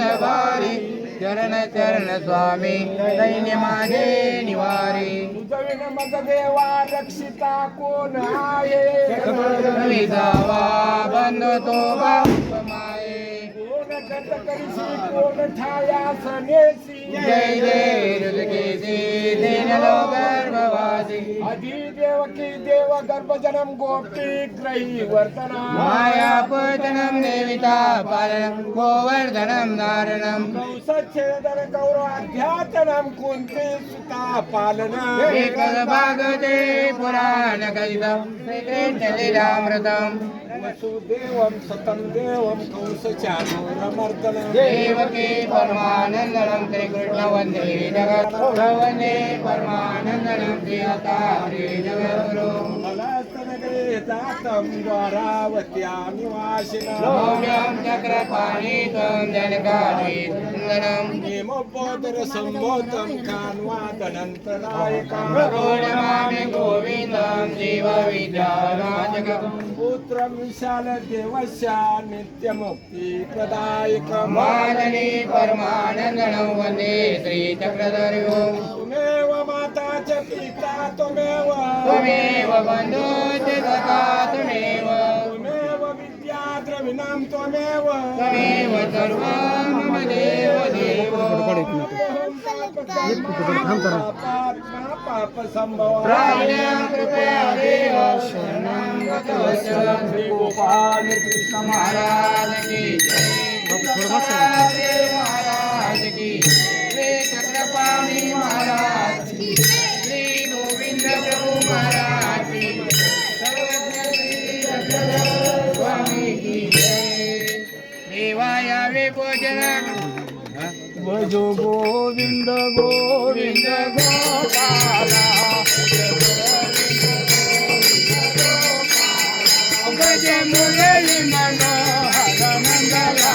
आनंद भारी चरण चरण स्वामी दैन्य माझे निवारे तुझविन मग देवा रक्षिता कोण आहे जावा बंद तो बाप माये कोण दत्त करिसी कोण ठाया सनेसी जय जय रुदकेसी दीनलो गर्भवासी आधी देवकी देव गर्भजनम गोपी ग्रही वर्तना मायापूजनं देविता पालनं गोवर्धनं धारणं कौसच्छेदन गौरवाध्यातनं कुंती सुता पालन एकभागवते पुराण कथितं श्रीकृष्णलीलामृतम् वसुदेवं सतं देवं कंसचाणूरमर्दनं देवकी परमानन्दनं श्रीकृष्ण वन्दे जगद्गुरुवन्दे परमानन्दनं श्रीहतारे जगद्गुरु फलस्तनगरे जातं द्वारावत्या निवासिनं सौम्यं चक्रपाणितं जनकादिन्दनं हेमोपोदर सम्भोतं कान्वादनन्तनायकं प्रणमामि गोविन्दं जीवविद्यानायकं पुत्रं विशाल देवस्य नित्यमुक्तिप्रदायकं मादनी परमानन्दनं वन्दे श्रीचक्रधरं त्वमेव माता च पिता त्वमेव त्वमेव बन्धु च सखा त्वमेव त्वमेव विद्या द्रविणं त्वमेव त्वमेव सर्वं मम देव देव पाप संभव प्राज्ञां कृपया देव शरणं गतवत्सल श्री गोपाल कृष्ण महाराज की जय महादेव महाराज की श्री चक्रपाणी महाराज की श्री गोविंद प्रभु महाराज की सर्वज्ञ श्री चक्रधर स्वामी की जय देवाया वे भोजन भजो गोविंद गोविंद गोपाला भज मुरली मनोहर मंगला